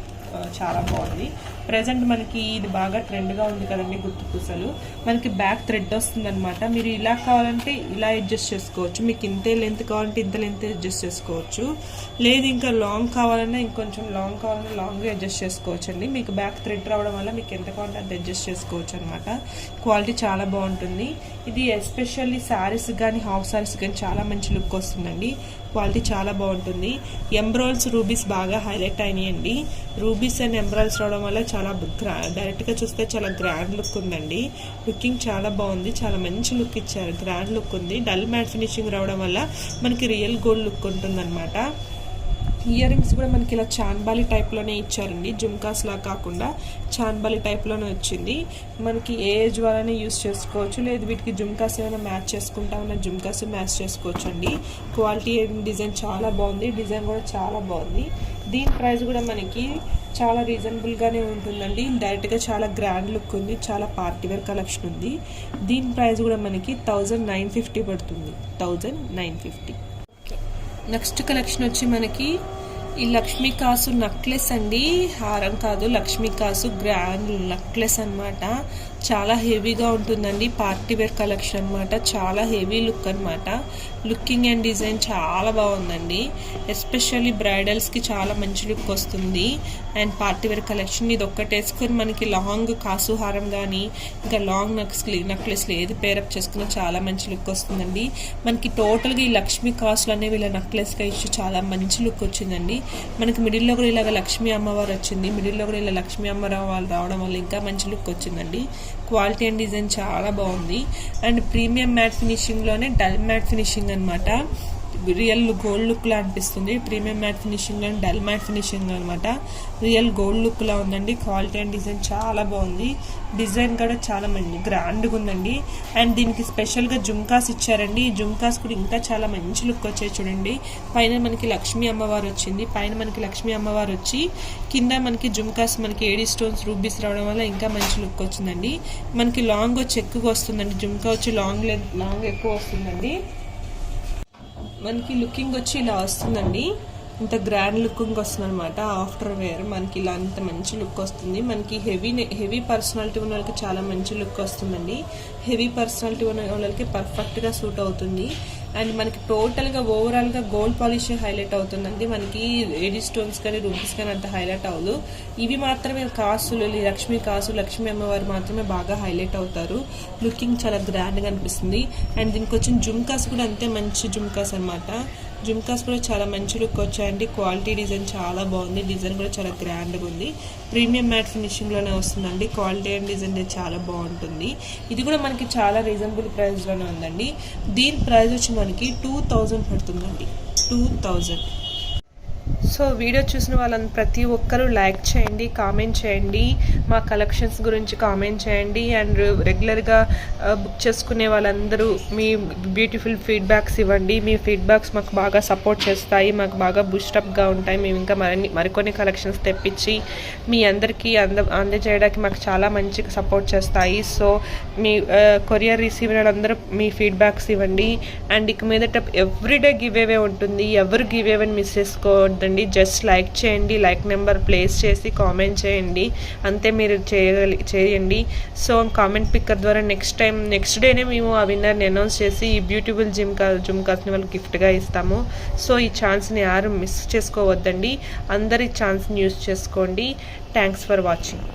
Speaker 1: చాలా బాగుంది. ప్రెజెంట్ మనకి ఇది బాగా ట్రెండ్గా ఉంది కదండి గుత్తుపూసలు. మనకి బ్యాక్ థ్రెడ్ వస్తుందన్నమాట. మీరు ఇలా కావాలంటే ఇలా అడ్జస్ట్ చేసుకోవచ్చు. మీకు ఇంతే లెంత్ కావాలంటే ఇంత లెంత్ అడ్జస్ట్ చేసుకోవచ్చు. లేదు ఇంకా లాంగ్ కావాలన్నా ఇంకొంచెం లాంగ్ కావాలన్నా లాంగ్గా అడ్జస్ట్ చేసుకోవచ్చు అండి. మీకు బ్యాక్ థ్రెడ్ రావడం వల్ల మీకు ఎంత కావాలంటే అది అడ్జస్ట్ చేసుకోవచ్చు అనమాట. క్వాలిటీ చాలా బాగుంటుంది. ఇది ఎస్పెషల్లీ శారీస్ కానీ హాఫ్ శారీస్ కానీ చాలా మంచి లుక్ వస్తుందండి. క్వాలిటీ చాలా బాగుంటుంది. ఎంబ్రాయిల్స్ రూబీస్ బాగా హైలైట్ అయినాయండి. రూబీస్ అండ్ ఎంబ్రాయిల్స్ రావడం వల్ల చాలా డైరెక్ట్గా చూస్తే చాలా గ్రాండ్ లుక్ ఉందండి. లుకింగ్ చాలా బాగుంది. చాలా మంచి లుక్ ఇచ్చారు. గ్రాండ్ లుక్ ఉంది. డల్ మ్యాట్ ఫినిషింగ్ రావడం వల్ల మనకి రియల్ గోల్డ్ లుక్ ఉంటుందన్నమాట. ఇయర్ రింగ్స్ కూడా మనకి ఇలా చాన్బాలి టైప్లోనే ఇచ్చారండి. జుమ్కాస్ లా కాకుండా చాన్బాలి టైప్లోనే వచ్చింది. మనకి ఏ ఏజ్ వాళ్ళనే యూస్ చేసుకోవచ్చు. లేదు వీటికి జుమ్కాస్ ఏమైనా మ్యాచ్ చేసుకుంటా ఉన్న జుమ్కాస్ మ్యాచ్ చేసుకోవచ్చు అండి. క్వాలిటీ డిజైన్ చాలా బాగుంది. డిజైన్ కూడా చాలా బాగుంది. దీని ప్రైస్ కూడా మనకి చాలా రీజనబుల్గానే ఉంటుందండి. డైరెక్ట్గా చాలా గ్రాండ్ లుక్ ఉంది. చాలా పార్టీవేర్ కలెక్షన్ ఉంది. దీని ప్రైస్ కూడా మనకి 1950 పడుతుంది. 1950. నెక్స్ట్ కలెక్షన్ వచ్చి మనకి ఈ లక్ష్మీ కాసు నెక్లెస్ అండి. హారం కాదు, లక్ష్మీ కాసు గ్రాండ్ నెక్లెస్ అనమాట. చాలా హెవీగా ఉంటుందండి. పార్టీవేర్ కలెక్షన్ అనమాట. చాలా హెవీ లుక్ అనమాట. లుకింగ్ అండ్ డిజైన్ చాలా బాగుందండి. ఎస్పెషల్లీ బ్రైడల్స్కి చాలా మంచి లుక్ వస్తుంది. అండ్ పార్టీవేర్ కలెక్షన్ ఇది ఒక్కటి వేసుకొని మనకి లాంగ్ కాసు హారం కానీ ఇంకా లాంగ్ నెక్లెస్లు ఏది పేరప్ చేసుకున్నా చాలా మంచి లుక్ వస్తుందండి. మనకి టోటల్గా ఈ లక్ష్మీ కాసులు అనేవి ఇలా నెక్లెస్గా ఇచ్చి చాలా మంచి లుక్ వచ్చిందండి. మనకి మిడిల్లో కూడా ఇలాగ లక్ష్మీ అమ్మవారు వచ్చింది. మిడిల్లో కూడా ఇలా లక్ష్మీ అమ్మవారు రావడం వల్ల ఇంకా మంచి లుక్ వచ్చిందండి. క్వాలిటీ అండ్ డిజైన్ చాలా బాగుంది. అండ్ ప్రీమియం మ్యాట్ ఫినిషింగ్లోనే డల్ మ్యాట్ ఫినిషింగ్ అనమాట. రియల్ గోల్డ్ లుక్లా అనిపిస్తుంది. ప్రీమియం మ్యాట్ ఫినిషింగ్లో డల్ మ్యాట్ ఫినిషింగ్ అనమాట. రియల్ గోల్డ్ లుక్లా ఉందండి. క్వాలిటీ అండ్ డిజైన్ చాలా బాగుంది. డిజైన్ కూడా చాలా మంచి గ్రాండ్గా ఉందండి. అండ్ దీనికి స్పెషల్గా జుమ్కాస్ ఇచ్చారండి. ఈ జుమ్కాస్ కూడా ఇంకా చాలా మంచి లుక్ వచ్చాయి చూడండి. పైన మనకి లక్ష్మీ అమ్మవారు వచ్చింది. పైన మనకి లక్ష్మీ అమ్మవారు వచ్చి కింద మనకి జుమ్కాస్ మనకి ఏడీ స్టోన్స్ రూబీస్ రావడం వల్ల ఇంకా మంచి లుక్ వచ్చిందండి. మనకి లాంగ్ వచ్చి ఎక్కువగా వస్తుందండి. జుమ్కా వచ్చి లాంగ్ ఎక్కువ వస్తుందండి. మనకి లుకింగ్ వచ్చి ఇలా వస్తుందండి. ఇంత గ్రాండ్ లుకింగ్ వస్తుంది అనమాట. ఆఫ్టర్ వేర్ మనకి ఇలా అంత మంచి లుక్ వస్తుంది. మనకి హెవీ పర్సనాలిటీ ఉన్న వాళ్ళకి చాలా మంచి లుక్ వస్తుందండి. హెవీ పర్సనాలిటీ ఉన్న వాళ్ళకి పర్ఫెక్ట్గా సూట్ అవుతుంది. అండ్ మనకి టోటల్గా ఓవరాల్గా గోల్డ్ పాలిష్ హైలైట్ అవుతుందండి. మనకి ఎడీ స్టోన్స్ కానీ రూబీస్ కానీ అంత హైలైట్ అవ్వదు. ఇవి మాత్రమే కాసులు, లక్ష్మీ అమ్మవారు మాత్రమే బాగా హైలైట్ అవుతారు. లుకింగ్ చాలా గ్రాండ్గా అనిపిస్తుంది. అండ్ దీనికి వచ్చిన జుమ్కాస్ కూడా అంతే మంచి జుమ్కాస్ అనమాట. జుమ్కాస్ కూడా చాలా మంచి లుక్ వచ్చాయండి. క్వాలిటీ డిజైన్ చాలా బాగుంది. డిజైన్ కూడా చాలా గ్రాండ్గా ఉంది. ప్రీమియం మ్యాట్ ఫినిషింగ్లోనే వస్తుందండి. క్వాలిటీ అండ్ డిజైన్ చాలా బాగుంటుంది. ఇది కూడా మనకి చాలా రీజనబుల్ ప్రైస్లోనే ఉందండి. దీని ప్రైస్ వచ్చి మనకి 2000 పడుతుందండి. 2000. సో వీడియో చూసిన వాళ్ళని ప్రతి ఒక్కరూ లైక్ చేయండి, కామెంట్ చేయండి, మా కలెక్షన్స్ గురించి కామెంట్ చేయండి. అండ్ రెగ్యులర్గా బుక్ చేసుకునే వాళ్ళందరూ మీ బ్యూటిఫుల్ ఫీడ్బ్యాక్స్ ఇవ్వండి. మీ ఫీడ్బ్యాక్స్ మాకు బాగా సపోర్ట్ చేస్తాయి, మాకు బాగా బూస్టప్గా ఉంటాయి. మేము ఇంకా మరికొన్ని కలెక్షన్స్ తెప్పించి మీ అందరికీ అందజేయడానికి మాకు చాలా మంచిగా సపోర్ట్ చేస్తాయి. సో మీ కొరియర్ రిసీవర్ అందరూ మీ ఫీడ్బ్యాక్స్ ఇవ్వండి. అండ్ ఇక మీదట ఎవ్రీడే గివ్ అవే ఉంటుంది. ఎవరు గివ్ అవేని మిస్ చేసుకోవద్దండి. జస్ట్ లైక్ చేయండి, లైక్ నెంబర్ ప్లేస్ చేసి కామెంట్ చేయండి, అంతే మీరు చేయండి. సో కామెంట్ పిక్కర్ ద్వారా నెక్స్ట్ డేనే మేము ఆ విన్నర్ని అనౌన్స్ చేసి ఈ బ్యూటిఫుల్ జుమ్కాస్ని వాళ్ళకి గిఫ్ట్గా ఇస్తాము. సో ఈ ఛాన్స్ని యారు మిస్ చేసుకోవద్దండి. అందరి ఛాన్స్ని యూస్ చేసుకోండి. Thanks for watching.